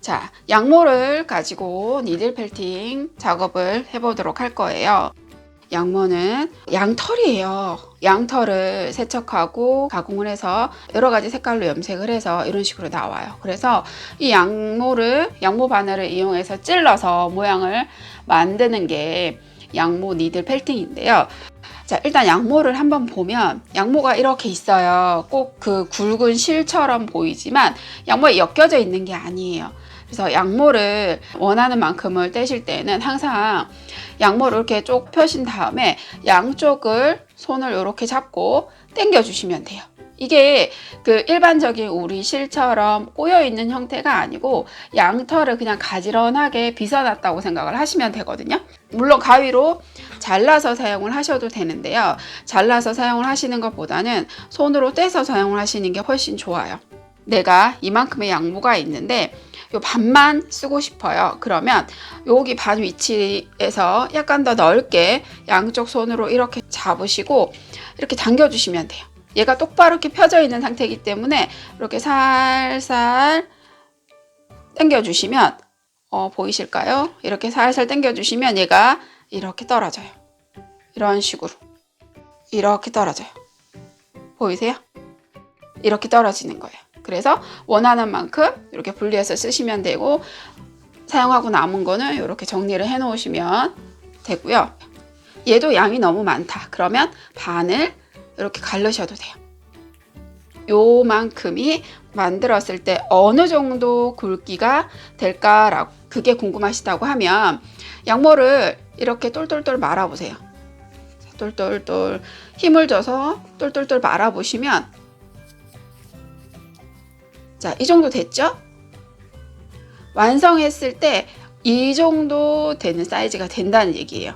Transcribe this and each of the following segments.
자, 양모를 가지고 니들 펠팅 작업을 해보도록 할 거예요. 양모는 양털이에요. 양털을 세척하고 가공을 해서 여러 가지 색깔로 염색을 해서 이런 식으로 나와요. 그래서 이 양모 바늘을 이용해서 찔러서 모양을 만드는 게 양모 니들 펠팅인데요. 자, 일단 양모를 한번 보면 양모가 이렇게 있어요. 꼭 그 굵은 실처럼 보이지만 양모에 엮여져 있는 게 아니에요. 그래서 양모를 원하는 만큼을 떼실 때는 항상 양모를 이렇게 쭉 펴신 다음에 양쪽을 손을 이렇게 잡고 당겨 주시면 돼요. 이게 그 일반적인 우리 실처럼 꼬여 있는 형태가 아니고 양털을 그냥 가지런하게 빗어놨다고 생각을 하시면 되거든요. 물론 가위로 잘라서 사용을 하셔도 되는데요. 잘라서 사용을 하시는 것보다는 손으로 떼서 사용을 하시는 게 훨씬 좋아요. 내가 이만큼의 양모가 있는데 요 반만 쓰고 싶어요. 그러면 여기 반 위치에서 약간 더 넓게 양쪽 손으로 이렇게 잡으시고 이렇게 당겨 주시면 돼요. 얘가 똑바로 이렇게 펴져 있는 상태이기 때문에 이렇게 살살 당겨 주시면 보이실까요? 이렇게 살살 당겨 주시면 얘가 이렇게 떨어져요. 이런 식으로 이렇게 떨어져요. 보이세요? 이렇게 떨어지는 거예요. 그래서 원하는 만큼 이렇게 분리해서 쓰시면 되고 사용하고 남은 거는 이렇게 정리를 해 놓으시면 되고요. 얘도 양이 너무 많다. 그러면 반을 이렇게 갈르셔도 돼요. 요만큼이 만들었을 때 어느 정도 굵기가 될까라고 그게 궁금하시다고 하면 양모를 이렇게 똘똘똘 말아보세요. 똘똘똘 힘을 줘서 똘똘똘 말아보시면 자, 이 정도 됐죠? 완성했을 때 이 정도 되는 사이즈가 된다는 얘기예요.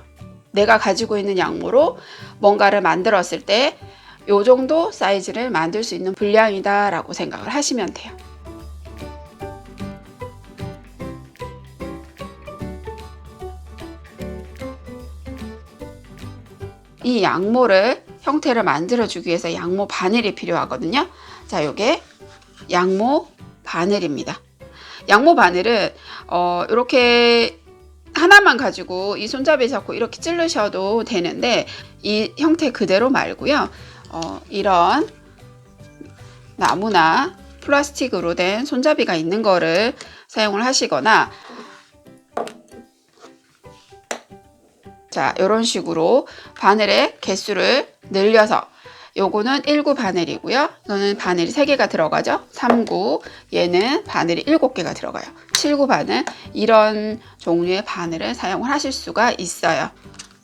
내가 가지고 있는 양모로 뭔가를 만들었을 때 이 정도 사이즈를 만들 수 있는 분량이다 라고 생각을 하시면 돼요. 이 양모를 형태를 만들어 주기 위해서 양모 바늘이 필요하거든요. 자, 요게 양모 바늘입니다. 양모 바늘은 이렇게 하나만 가지고 이 손잡이 잡고 이렇게 찌르셔도 되는데 이 형태 그대로 말고요. 이런 나무나 플라스틱으로 된 손잡이가 있는 거를 사용을 하시거나 자, 이런 식으로 바늘의 개수를 늘려서 요거는 1구 바늘이고요. 이거는 바늘이 3개가 들어가죠. 3구, 얘는 바늘이 7개가 들어가요. 7구 바늘, 이런 종류의 바늘을 사용을 하실 수가 있어요.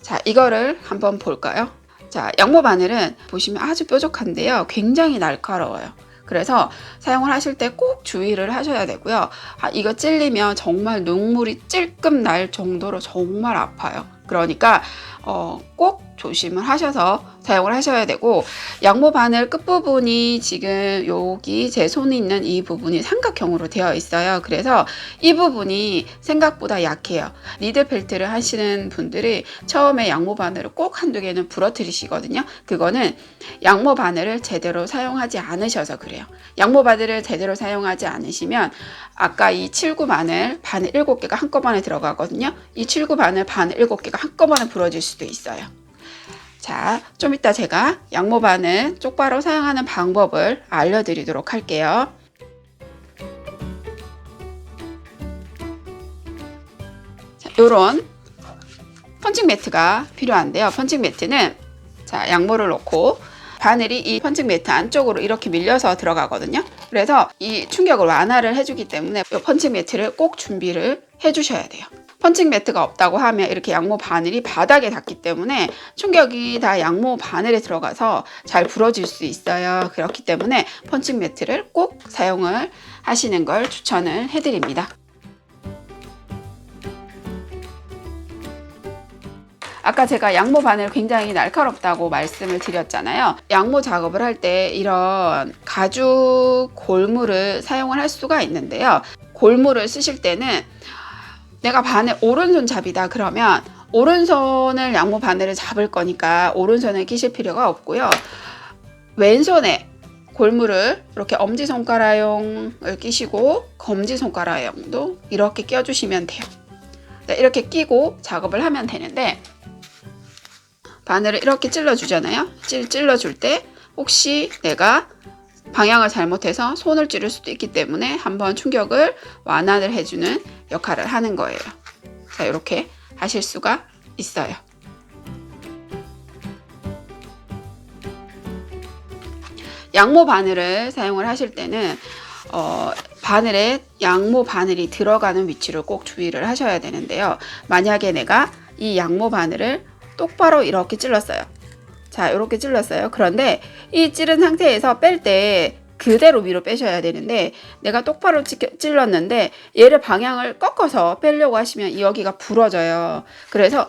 자, 이거를 한번 볼까요? 자, 양모 바늘은 보시면 아주 뾰족한데요. 굉장히 날카로워요. 그래서 사용을 하실 때 꼭 주의를 하셔야 되고요. 이거 찔리면 정말 눈물이 찔끔 날 정도로 정말 아파요. 그러니까 꼭 조심을 하셔서 사용을 하셔야 되고 양모 바늘 끝부분이 지금 여기 제 손이 있는 이 부분이 삼각형으로 되어 있어요. 그래서 이 부분이 생각보다 약해요. 니들 펠트를 하시는 분들이 처음에 양모 바늘을 꼭 한두 개는 부러뜨리시거든요. 그거는 양모 바늘을 제대로 사용하지 않으셔서 그래요. 양모 바늘을 제대로 사용하지 않으시면 아까 이 7구 바늘 7개가 한꺼번에 들어가거든요. 이 7구 바늘 7개가 한꺼번에 부러질 수도 있어요. 자, 좀 이따 제가 양모 바늘 쪽바로 사용하는 방법을 알려드리도록 할게요. 자, 요런 펀칭 매트가 필요한데요. 펀칭 매트는 자, 양모를 놓고 바늘이 이 펀칭 매트 안쪽으로 이렇게 밀려서 들어가거든요. 그래서 이 충격을 완화를 해주기 때문에 이 펀칭 매트를 꼭 준비를 해주셔야 돼요. 펀칭 매트가 없다고 하면 이렇게 양모 바늘이 바닥에 닿기 때문에 충격이 다 양모 바늘에 들어가서 잘 부러질 수 있어요. 그렇기 때문에 펀칭 매트를 꼭 사용을 하시는 걸 추천을 해드립니다. 아까 제가 양모 바늘 굉장히 날카롭다고 말씀을 드렸잖아요. 양모 작업을 할 때 이런 가죽 골무를 사용을 할 수가 있는데요. 골무를 쓰실 때는 내가 바늘 오른손잡이다 그러면 오른손을 양모 바늘을 잡을 거니까 오른손을 끼실 필요가 없고요. 왼손에 골무를 이렇게 엄지손가락용을 끼시고 검지손가락용도 이렇게 껴주시면 돼요. 네, 이렇게 끼고 작업을 하면 되는데, 바늘을 이렇게 찔러주잖아요. 찔러줄 때 혹시 내가 방향을 잘못해서 손을 찌를 수도 있기 때문에 한번 충격을 완화를 해주는 역할을 하는 거예요. 자, 이렇게 하실 수가 있어요. 양모 바늘을 사용을 하실 때는 바늘에 양모 바늘이 들어가는 위치를 꼭 주의를 하셔야 되는데요. 만약에 내가 이 양모 바늘을 똑바로 이렇게 찔렀어요. 자, 이렇게 찔렀어요. 그런데 이 찌른 상태에서 뺄 때 그대로 위로 빼셔야 되는데, 내가 똑바로 찔렀는데 얘를 방향을 꺾어서 빼려고 하시면 여기가 부러져요. 그래서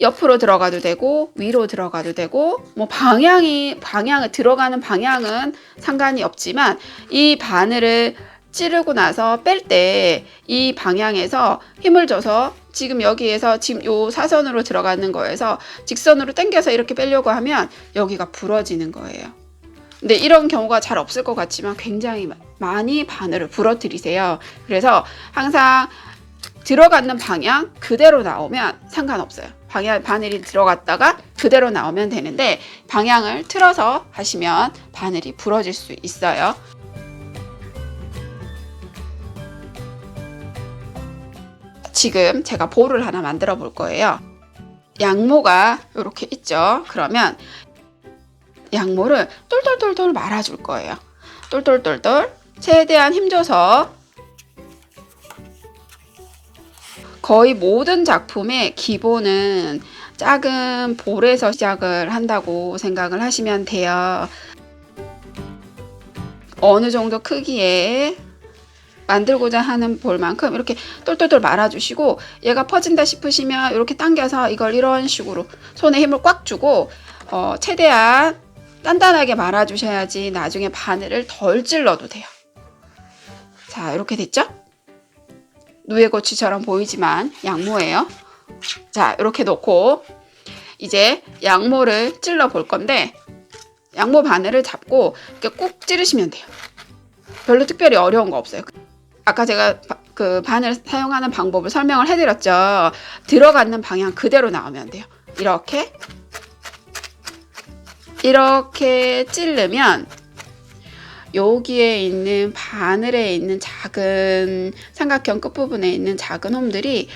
옆으로 들어가도 되고 위로 들어가도 되고, 뭐 방향을 들어가는 방향은 상관이 없지만 이 바늘을 찌르고 나서 뺄 때 이 방향에서 힘을 줘서 지금 여기에서 지금 요 사선으로 들어가는 거에서 직선으로 당겨서 이렇게 빼려고 하면 여기가 부러지는 거예요. 근데 이런 경우가 잘 없을 것 같지만 굉장히 많이 바늘을 부러뜨리세요. 그래서 항상 들어가는 방향 그대로 나오면 상관없어요. 바늘이 들어갔다가 그대로 나오면 되는데, 방향을 틀어서 하시면 바늘이 부러질 수 있어요. 지금 제가 볼을 하나 만들어 볼 거예요. 양모가 이렇게 있죠. 그러면 양모를 똘똘똘똘 말아줄 거예요. 똘똘똘똘 최대한 힘줘서. 거의 모든 작품의 기본은 작은 볼에서 시작을 한다고 생각을 하시면 돼요. 어느 정도 크기에 만들고자 하는 볼만큼 이렇게 똘똘똘 말아주시고, 얘가 퍼진다 싶으시면 이렇게 당겨서 이걸 이런 식으로 손에 힘을 꽉 주고 최대한 단단하게 말아주셔야지 나중에 바늘을 덜 찔러도 돼요. 자, 이렇게 됐죠? 누에고치처럼 보이지만 양모예요. 자, 이렇게 놓고 이제 양모를 찔러 볼 건데, 양모 바늘을 잡고 이렇게 꾹 찌르시면 돼요. 별로 특별히 어려운 거 없어요. 아까 제가 그 바늘 사용하는 방법을 설명을 해드렸죠. 들어가는 방향 그대로 나오면 돼요. 이렇게 찌르면 여기에 있는 바늘에 있는 작은 삼각형 끝부분에 있는 작은 홈들이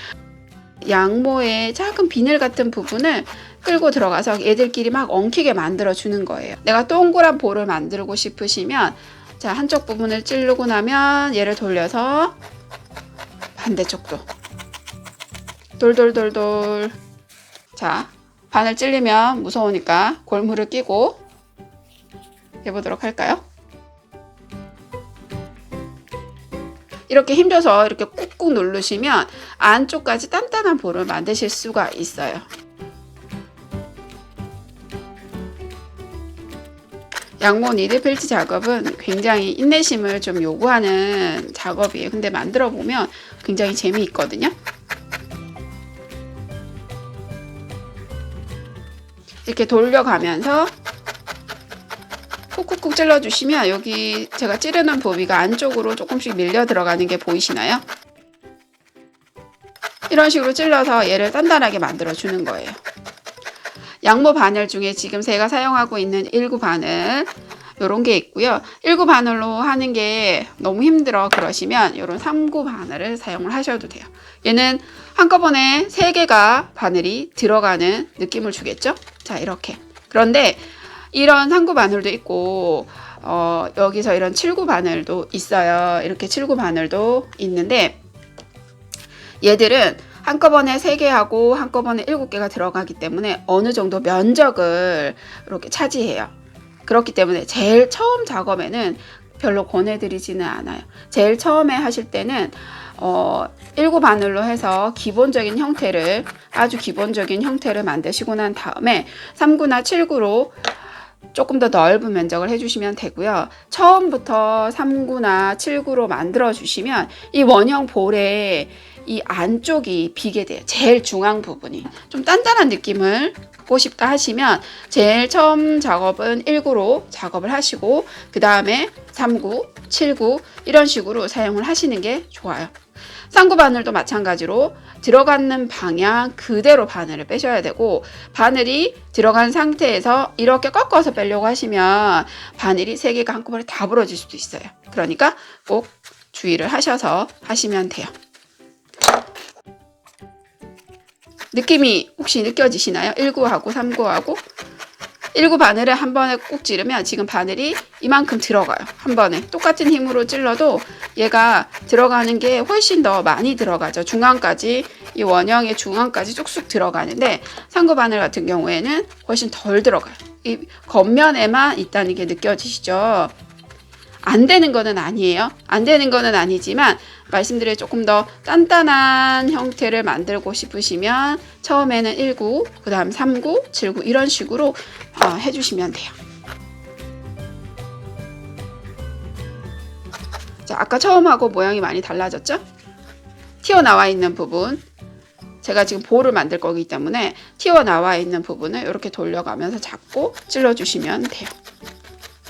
양모의 작은 비늘 같은 부분을 끌고 들어가서 얘들끼리 막 엉키게 만들어 주는 거예요. 내가 동그란 볼을 만들고 싶으시면, 자, 한쪽 부분을 찌르고 나면 얘를 돌려서 반대쪽도 돌돌돌돌. 자, 바늘 찔리면 무서우니까 골무를 끼고 해보도록 할까요? 이렇게 힘줘서 이렇게 꾹꾹 누르시면 안쪽까지 단단한 볼을 만드실 수가 있어요. 양모 니들 펠트 작업은 굉장히 인내심을 좀 요구하는 작업이에요. 근데 만들어 보면 굉장히 재미있거든요. 이렇게 돌려가면서 쿡쿡쿡 찔러주시면 여기 제가 찌르는 부위가 안쪽으로 조금씩 밀려 들어가는 게 보이시나요? 이런 식으로 찔러서 얘를 단단하게 만들어 주는 거예요. 양모 바늘 중에 지금 제가 사용하고 있는 1구 바늘 이런 게 있고요. 1구 바늘로 하는 게 너무 힘들어 그러시면 이런 3구 바늘을 사용을 하셔도 돼요. 얘는 한꺼번에 3개가 바늘이 들어가는 느낌을 주겠죠? 자, 이렇게. 그런데 이런 3구 바늘도 있고 여기서 이런 7구 바늘도 있어요. 이렇게 7구 바늘도 있는데, 얘들은 한꺼번에 3개 하고 한꺼번에 7개가 들어가기 때문에 어느 정도 면적을 이렇게 차지해요. 그렇기 때문에 제일 처음 작업에는 별로 권해드리지는 않아요. 제일 처음에 하실 때는 1구 바늘로 해서 기본적인 형태를, 아주 기본적인 형태를 만드시고 난 다음에 3구나 7구로 조금 더 넓은 면적을 해주시면 되고요. 처음부터 3구나 7구로 만들어 주시면 이 원형 볼에 이 안쪽이 비게 돼요. 제일 중앙 부분이. 좀 단단한 느낌을 갖고 싶다 하시면 제일 처음 작업은 1구로 작업을 하시고 그 다음에 3구, 7구 이런 식으로 사용을 하시는 게 좋아요. 3구 바늘도 마찬가지로 들어가는 방향 그대로 바늘을 빼셔야 되고, 바늘이 들어간 상태에서 이렇게 꺾어서 빼려고 하시면 바늘이 3개가 한꺼번에 다 부러질 수도 있어요. 그러니까 꼭 주의를 하셔서 하시면 돼요. 느낌이 혹시 느껴지시나요? 1구하고 3구하고 1구 바늘을 한 번에 꾹 찌르면 지금 바늘이 이만큼 들어가요. 한 번에 똑같은 힘으로 찔러도 얘가 들어가는 게 훨씬 더 많이 들어가죠. 중앙까지, 이 원형의 중앙까지 쑥쑥 들어가는데 3구 바늘 같은 경우에는 훨씬 덜 들어가요. 이 겉면에만 있다는 게 느껴지시죠? 안 되는 거는 아니에요. 안 되는 거는 아니지만 말씀드린 조금 더 단단한 형태를 만들고 싶으시면 처음에는 1구, 그 다음 3구, 7구 이런 식으로 해주시면 돼요. 자, 아까 처음하고 모양이 많이 달라졌죠? 튀어나와 있는 부분, 제가 지금 볼을 만들 거기 때문에 튀어나와 있는 부분을 이렇게 돌려가면서 잡고 찔러주시면 돼요.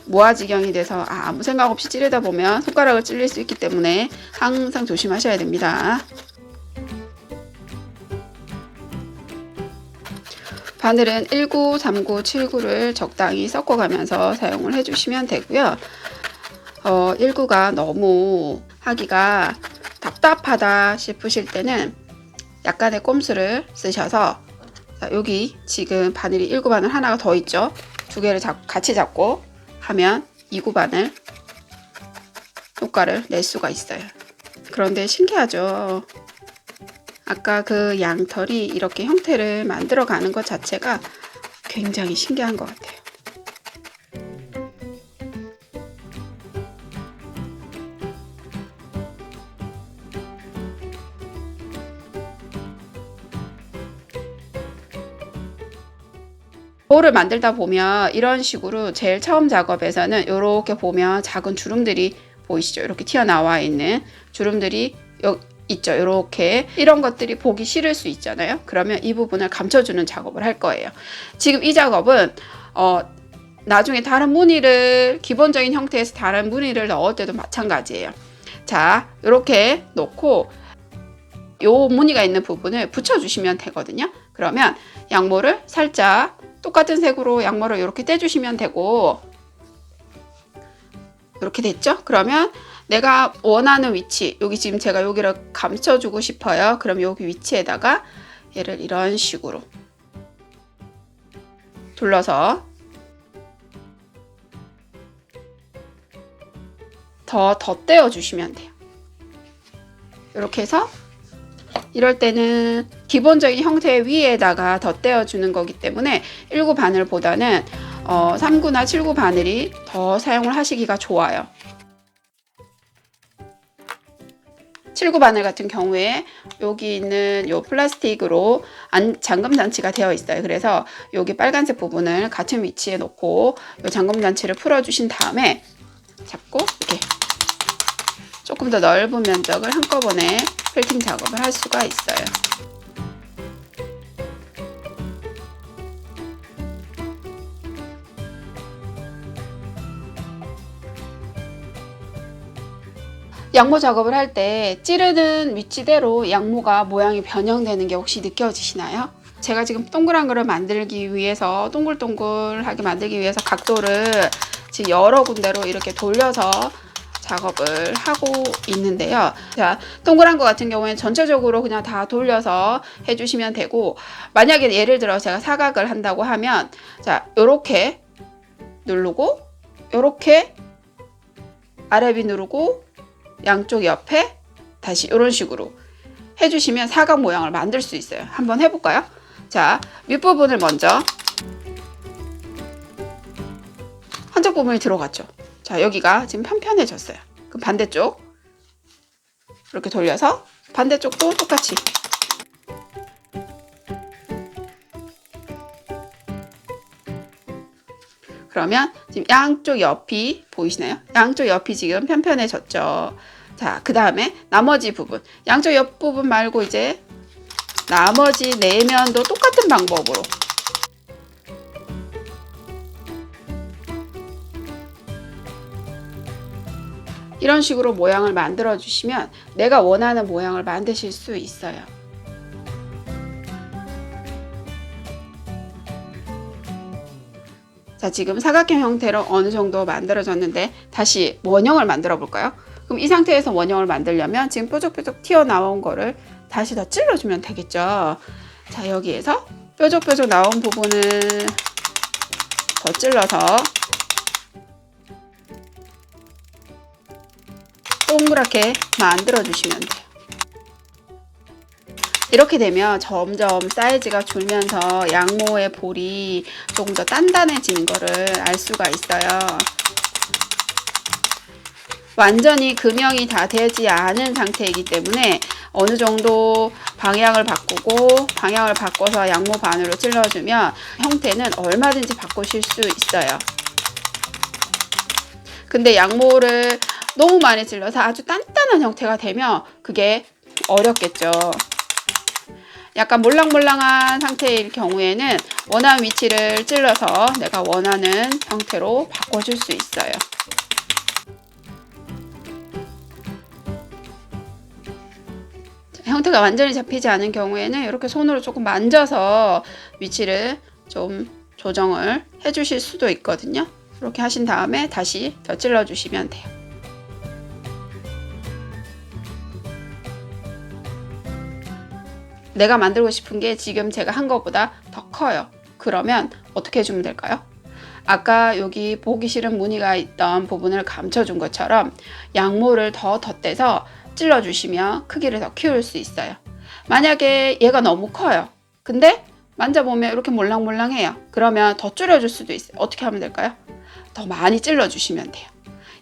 모아지경이 돼서 아무 생각 없이 찌르다 보면 손가락을 찔릴 수 있기 때문에 항상 조심하셔야 됩니다. 바늘은 1구, 3구, 7구를 적당히 섞어가면서 사용을 해주시면 되고요. 1구가 너무 하기가 답답하다 싶으실 때는 약간의 꼼수를 쓰셔서, 자, 여기 지금 바늘이 1구 바늘 하나가 더 있죠. 두 개를 같이 잡고 하면 2구 바늘 효과를 낼 수가 있어요. 그런데 신기하죠? 아까 그 양털이 이렇게 형태를 만들어 가는 것 자체가 굉장히 신기한 것 같아요. 볼을 만들다 보면 이런 식으로 제일 처음 작업에서는 이렇게 보면 작은 주름들이 보이시죠? 이렇게 튀어나와 있는 주름들이 있죠. 이렇게 이런 것들이 보기 싫을 수 있잖아요. 그러면 이 부분을 감춰주는 작업을 할 거예요. 지금 이 작업은 나중에 다른 무늬를, 기본적인 형태에서 다른 무늬를 넣을 때도 마찬가지예요. 자, 이렇게 놓고 요 무늬가 있는 부분을 붙여주시면 되거든요. 그러면 양모를 살짝 똑같은 색으로 양모를 이렇게 떼주시면 되고, 이렇게 됐죠? 그러면 내가 원하는 위치, 여기 지금 제가 여기를 감춰주고 싶어요. 그럼 여기 위치에다가 얘를 이런 식으로 둘러서 더 덧대어 주시면 돼요. 이렇게 해서 이럴 때는 기본적인 형태 위에다가 덧대어 주는 거기 때문에 1구 바늘보다는 3구나 7구 바늘이 더 사용을 하시기가 좋아요. 7구 바늘 같은 경우에 여기 있는 요 플라스틱으로 잠금 장치가 되어 있어요. 그래서 여기 빨간색 부분을 같은 위치에 놓고 요 잠금 장치를 풀어 주신 다음에 잡고 이렇게 조금 더 넓은 면적을 한꺼번에 펠팅 작업을 할 수가 있어요. 양모 작업을 할 때 찌르는 위치대로 양모가 모양이 변형되는 게 혹시 느껴지시나요? 제가 지금 동그란 거를 만들기 위해서, 동글동글하게 만들기 위해서 각도를 지금 여러 군데로 이렇게 돌려서 작업을 하고 있는데요. 자, 동그란 거 같은 경우에는 전체적으로 그냥 다 돌려서 해주시면 되고, 만약에 예를 들어 제가 사각을 한다고 하면, 자, 요렇게 누르고, 요렇게 아래비 누르고, 양쪽 옆에 다시 이런 식으로 해주시면 사각 모양을 만들 수 있어요. 한번 해볼까요? 자, 윗부분을 먼저 한쪽 부분이 들어갔죠. 자, 여기가 지금 편편해졌어요. 그럼 반대쪽 이렇게 돌려서 반대쪽도 똑같이 그러면 지금 양쪽 옆이 보이시나요? 양쪽 옆이 지금 편편해졌죠. 자, 그 다음에 나머지 부분, 양쪽 옆부분 말고 이제 나머지 내면도 똑같은 방법으로 이런 식으로 모양을 만들어 주시면 내가 원하는 모양을 만드실 수 있어요. 자, 지금 사각형 형태로 어느 정도 만들어졌는데 다시 원형을 만들어 볼까요? 그럼 이 상태에서 원형을 만들려면 지금 뾰족뾰족 튀어나온 거를 다시 더 찔러주면 되겠죠. 자, 여기에서 뾰족뾰족 나온 부분을 더 찔러서 동그랗게 만들어 주시면 돼요. 이렇게 되면 점점 사이즈가 줄면서 양모의 볼이 조금 더 단단해지는 거를 알 수가 있어요. 완전히 금형이 다 되지 않은 상태이기 때문에 어느 정도 방향을 바꾸고 방향을 바꿔서 양모 반으로 찔러주면 형태는 얼마든지 바꾸실 수 있어요. 근데 양모를 너무 많이 찔러서 아주 단단한 형태가 되면 그게 어렵겠죠. 약간 몰랑몰랑한 상태일 경우에는 원하는 위치를 찔러서 내가 원하는 형태로 바꿔줄 수 있어요. 형태가 완전히 잡히지 않은 경우에는 이렇게 손으로 조금 만져서 위치를 좀 조정을 해 주실 수도 있거든요. 이렇게 하신 다음에 다시 덧질러 주시면 돼요. 내가 만들고 싶은 게 지금 제가 한 것보다 더 커요. 그러면 어떻게 해주면 될까요? 아까 여기 보기 싫은 무늬가 있던 부분을 감춰준 것처럼 양모를 더 덧대서 찔러주시면 크기를 더 키울 수 있어요. 만약에 얘가 너무 커요. 근데 만져보면 이렇게 몰랑몰랑해요. 그러면 더 줄여줄 수도 있어요. 어떻게 하면 될까요? 더 많이 찔러주시면 돼요.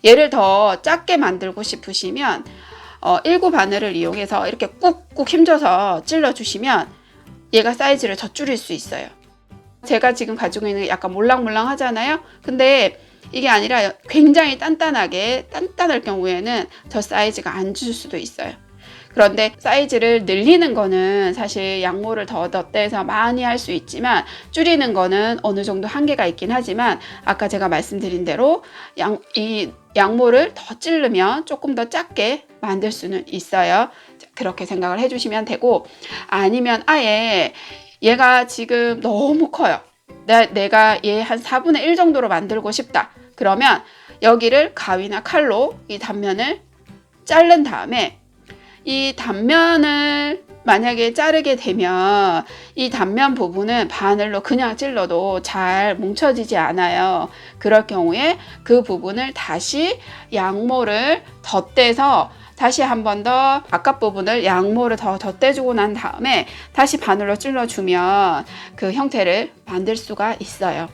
얘를 더 작게 만들고 싶으시면 일구 바늘을 이용해서 이렇게 꾹꾹 힘줘서 찔러주시면 얘가 사이즈를 더 줄일 수 있어요. 제가 지금 가지고 있는 게 약간 몰랑몰랑 하잖아요. 근데 이게 아니라 굉장히 단단할 경우에는 저 사이즈가 안 줄 수도 있어요. 그런데 사이즈를 늘리는 거는 사실 양모를 더 덧대서 많이 할 수 있지만 줄이는 거는 어느 정도 한계가 있긴 하지만 아까 제가 말씀드린 대로 이 양모를 더 찌르면 조금 더 작게 만들 수는 있어요. 그렇게 생각을 해주시면 되고, 아니면 아예 얘가 지금 너무 커요. 내가 얘 한 4분의 1 정도로 만들고 싶다. 그러면 여기를 가위나 칼로 이 단면을 자른 다음에 이 단면을 만약에 자르게 되면 이 단면 부분은 바늘로 그냥 찔러도 잘 뭉쳐지지 않아요. 그럴 경우에 그 부분을 다시 양모를 덧대서 다시 한 번 더 바깥 부분을 양모를 더 덧대주고 난 다음에 다시 바늘로 찔러주면 그 형태를 만들 수가 있어요.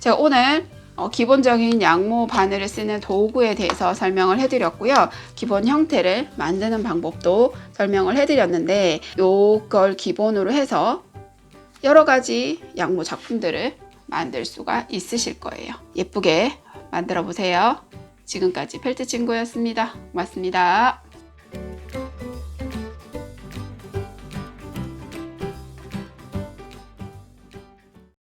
제가 오늘 기본적인 양모 바늘을 쓰는 도구에 대해서 설명을 해드렸고요. 기본 형태를 만드는 방법도 설명을 해드렸는데 이걸 기본으로 해서 여러 가지 양모 작품들을 만들 수가 있으실 거예요. 예쁘게 만들어 보세요. 지금까지 펠트 친구였습니다. 고맙습니다.